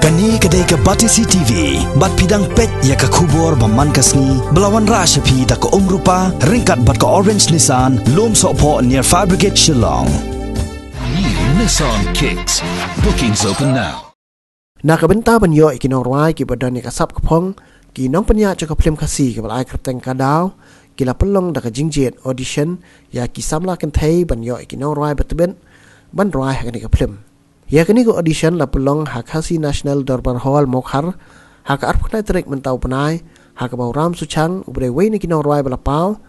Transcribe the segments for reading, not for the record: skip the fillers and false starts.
Kani kedai ke Batisi TV, bat pidang pet ya ke kubur baman kasni, belawan rashapi da ke rupa, ringkat bat ke Orange Nissan, lom sokpo near Fire Brigade Shillong. New Nissan Kicks. Bookings open now. Nakabenta banyo ikinong ruay ki badan ni kasap kapong, ki nong panya cakap film kasih ke balai kerteng kadau, kila pelong da ke jingjet audition, ya ki samla kentai banyo ikinong ruay beteben, ban ruay hakani ke film. Ya kini ko audition la pelong hak hasi National Darbar Hall Mokhar hak arpuknai terik mentau penai hak bau ram suchang ubre wei ni kinong ruai balapau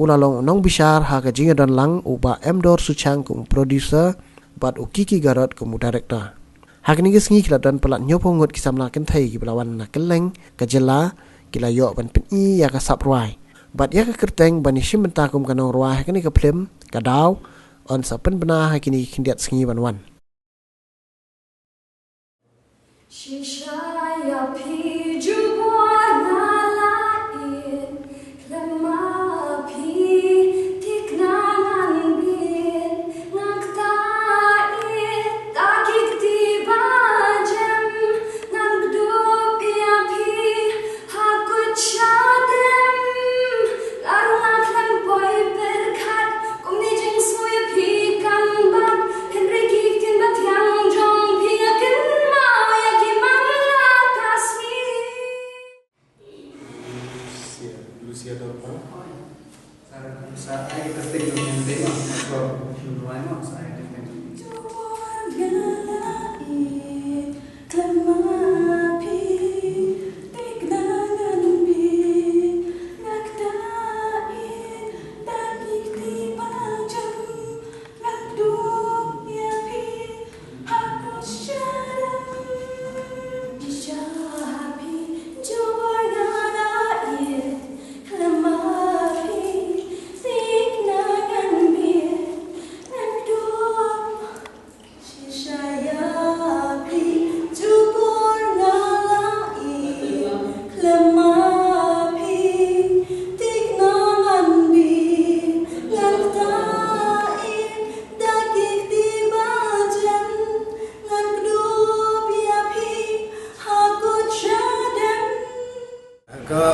ulalong nong bishar hak jinga dan lang uba Mdor suchang kum producer bat ukiki garot kum director hak ni gesngi kila dan pelat nyopongot kisamla kentai ki belawan na keleng kajela kila yo ban peni ya ka sap ruai bat ya ka kerteng ban shim benta kum kanong ruai hak ni ka film kadau on sapen bena hak ni kindiat sngi ban Shishaya piju buana lain Lema pi tiknanan bin Ngaktain takik tiba jam Nangdup ya pi hakut syadem Larung aklan boy berkat Kumni jing suya pi kambat Henry kiktin bat yang jong pi yakin Lucia Dorpa. Saya ketik dengan tema sebab filmnya mah saya dengan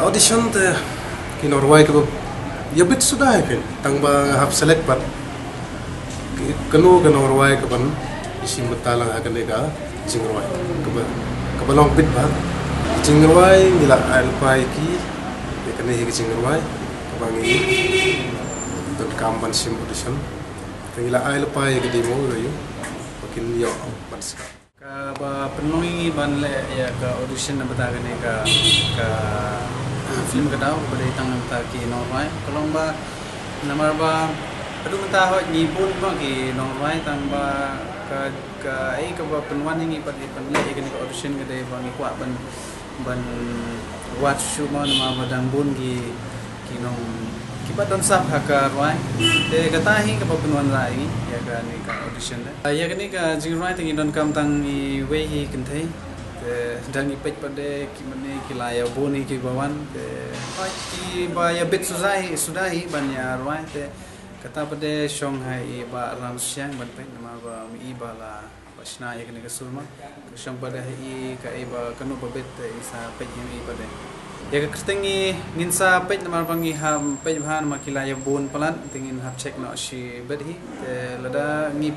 audition te ki Norway ke ya bit sudah kan tang ba hap select bat kanu ke Norway ke ban isim betalang akan lega jingrawai ke balong bit ba jingrawai nila alpai ki ya kan he jingrawai ke bangi tot kampan sim audition nila alpai ke demo yo makin yo patska ka ba penoi ban le ya ke audition na betakan ka film kedau pada tangan taki Norway kalau ba nama ba aduh mentah hot nyibun ba ki Norway tamba ka ai ka ba penwan ini pada penle ikani ka audition kedai ba ngi kwa ban watch show ma nama badang bun ki nong kibat don sap haka Norway te kata hi ka ba penwan rai ya ka ni ka audition ya kani ka jing Norway tingi don kam tang i we hi kentai dan ipet pada kimane kilaya boni ki bawan ki ba ya bit sudahi banya ruai te kata pada Shanghai ba ram siang ban pe nama ba mi ba la basna ya kene kesulma shang pada hi ka ba kanu ba bet isa pe mi pada ya ka kestengi ninsa pe nama bangi ham pe bhan ma kilaya bon palan tingin hap check no shi bet hi te lada mi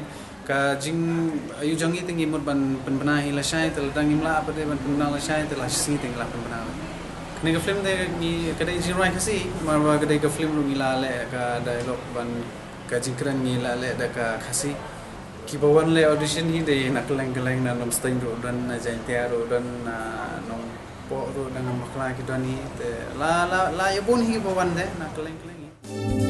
ka jing ayu jangi tinggi mut ban penbenahi la syai tel dang imla apa de ban penbenahi la syai tel sing tingla penbenahi kene ka film de ni kadai jing rai kasi marwa kadai ka film lu ngila le ka dialog ban ka jing kran ngila le da ka kasi ki bawan le audition hi de nak leng-leng na nom stain ro dan na jain tiaro dan nom po ro dan makla ki dan hi la ya bon hi bawan de nak leng-leng